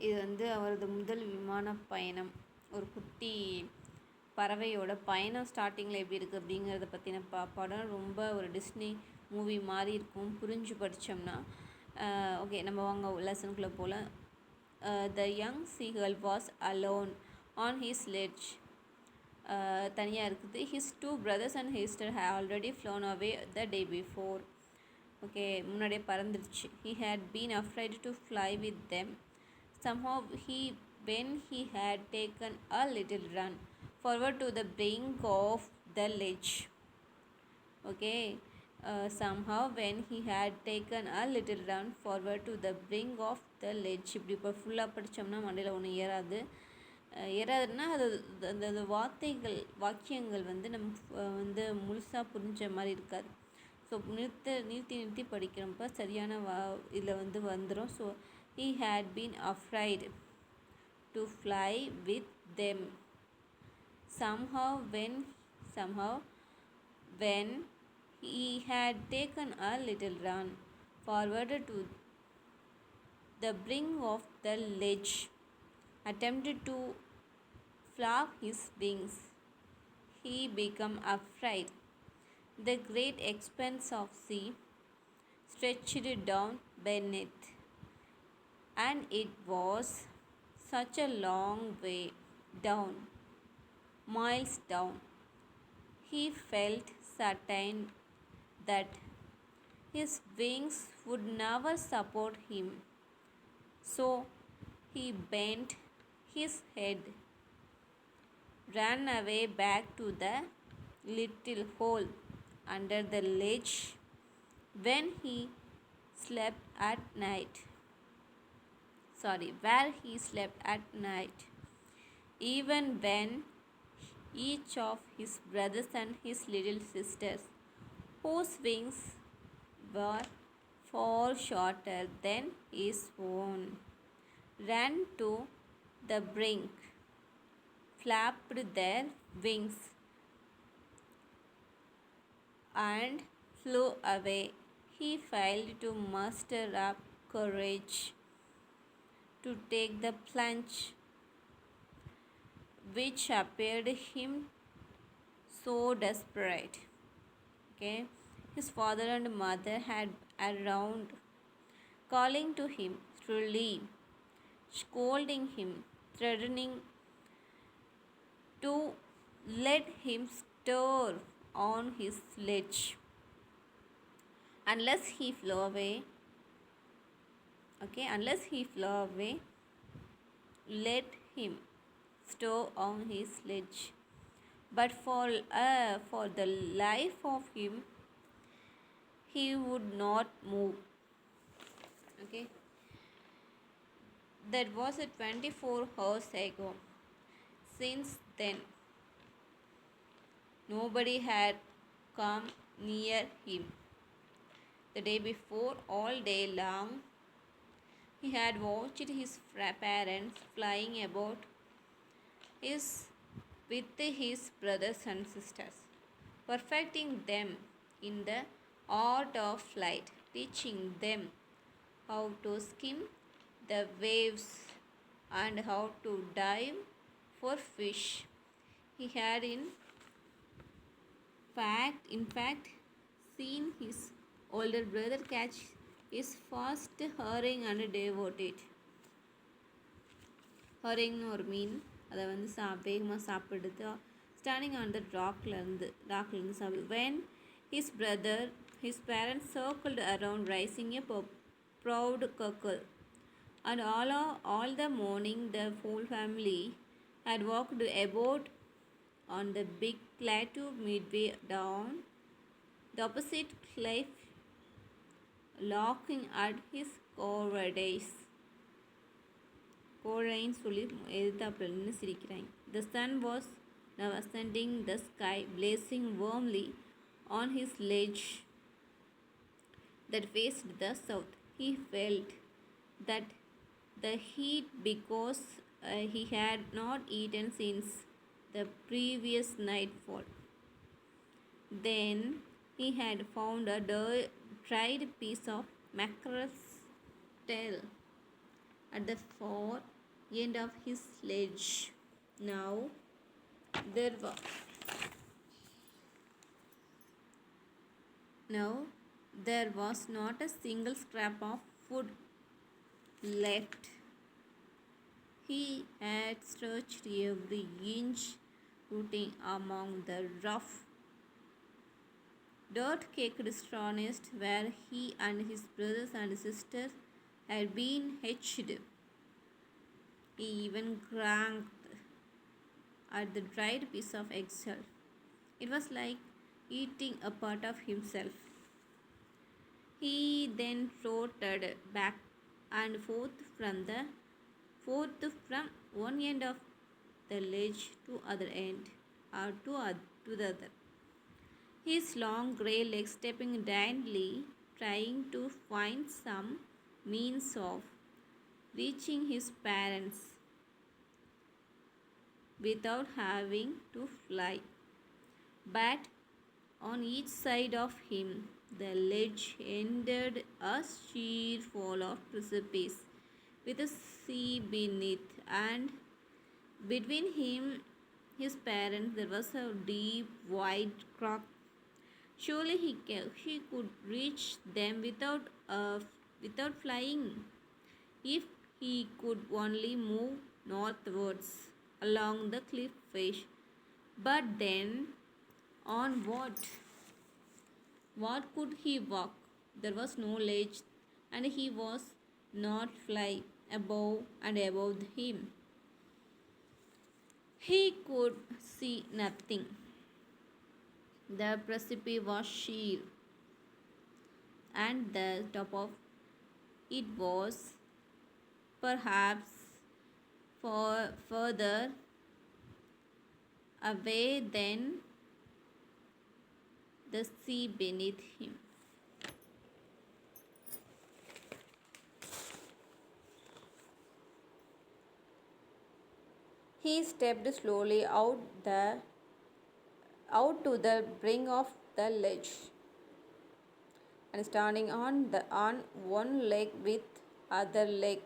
இது வந்து அவரது முதல் விமான பயணம். ஒரு குட்டி பறவையோட பயணம் ஸ்டார்டிங்கில் எப்படி இருக்குது அப்படிங்கிறத பற்றின படம். ரொம்ப ஒரு டிஸ்னி மூவி மாதிரி இருக்கும் புரிஞ்சு படித்தோம்னா. ஓகே, நம்ம வாங்க லெசனுக்குள்ளே போல். The young seagull was alone on his ledge. தனியாக இருக்குது. His 2 brothers and his sister had already flown away the day before. Okay, முன்னாடியே பறந்துடுச்சு. He had been afraid to fly with them. Somehow when he had taken a little run forward to the brink of the ledge. Okay, somehow when he had taken a little run forward to the brink of the ledge. இப்படி இப்போ ஃபுல்லாக படித்தோம்னா மண்டையில் ஒன்றும் ஏறாதுன்னா அது அந்த வாக்கியங்கள் வந்து நம்ம வந்து முழுசாக புரிஞ்ச மாதிரி இருக்காது. ஸோ நிறுத்தி படிக்கிறப்ப சரியான இதில் வந்து வந்துடும். So he had been afraid to fly with them. Somehow when he had taken a little run forward to the brink of the ledge, attempted to flap his wings, he became afraid. The great expanse of sea stretched down beneath, and it was such a long way down, miles down. He felt certain that his wings would never support him. So he bent his head, ran away back to the little hole under the ledge where he slept at night. Even when each of his brothers and his little sisters, whose wings were far shorter than his own, ran to the brink, flapped their wings, and flew away. He failed to muster up courage to take the plunge, which appeared him so desperate. Okay, his father and mother had around, calling to him shrilly, scolding him, threatening to let him stir on his sledge unless he flew away. Let him stow on his sledge, but for the life of him he would not move. Okay, that was 24 hours ago. Since then nobody had come near him. The day before, all day long, he had watched his parents flying about with his brothers and sisters, perfecting them in the art of flight, teaching them how to skim the waves and how to dive for fish. He had in fact seen his older brother catch his first herring and devote it. ஹரிங்னு ஒரு மீன், அதை வந்து வேகமாக சாப்பிடுது. Standing on the ராக்லேருந்து சாப்பிடுது. When his parents circled around raising a proud cackle, and all the morning the whole family had walked about on the big plateau midway down the opposite cliff, laughing at his cowardice. கோழைன்னு சொல்லி எதிர்த்தாப்புல நின்று சிரிக்கிறாங்க. The sun was now ascending the sky, blazing warmly on his ledge that faced the south. He felt that the heat because he had not eaten since the previous nightfall. Then he had found a dried piece of mackerel's tail at the far end of his sledge. Now there was now there was not a single scrap of food left. He had searched every inch, rooting among the rough, dirt-caked stones where he and his brothers and sisters had been hatched. He even grasped at the dried piece of eggshell. It was like eating a part of himself. He then trotted back and forth from one end of the ledge to other end, or to the other. His long grey legs stepping daintily, trying to find some means of reaching his parents without having to fly. But on each side of him, the ledge ended a sheer fall of precipice with a sea beneath, and between him his parents there was a deep wide crack. Surely he could reach them without flying if he could only move northwards along the cliff face. But then, on what? What could he walk? There was no ledge, and he was not fly above and above him. He could see nothing. The precipice was sheer, and the top of it was perhaps further away than the sea beneath him. He stepped slowly out to the brink of the ledge, and standing on one leg with other leg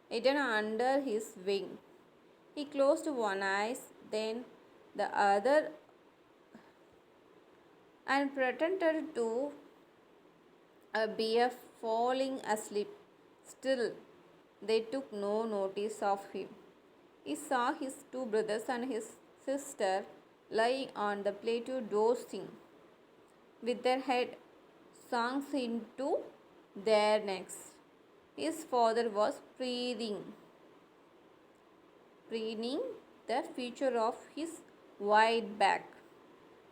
hidden under his wing, he closed one eye, then the other, and pretended to be falling asleep. Still, they took no notice of him. He saw his two brothers and his sister lying on the plateau dozing, with their head sunk into their necks. His father was preening the feature of his wide back.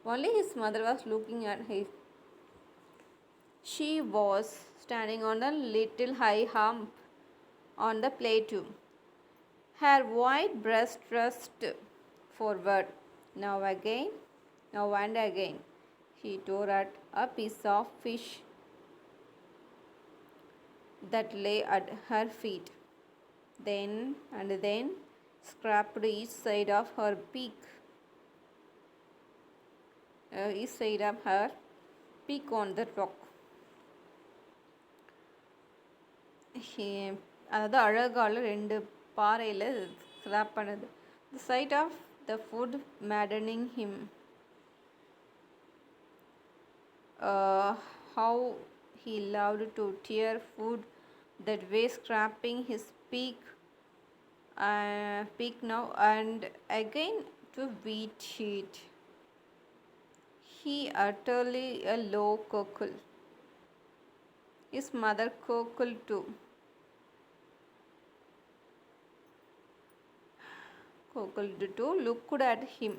Only his mother was looking at him. She was standing on a little high hump on the plateau, her white breast thrust forward. Now and again, she tore at a piece of fish that lay at her feet. Then and then scraped each side of her peak on the rock. அதாவது அழகால ரெண்டு பாறையில் scrap பண்ணது. The sight of the food maddening him. How he loved to tear food that way, scraping his peak now and again to beat it. He utterly a low cockle. His mother cockled too. Looked at him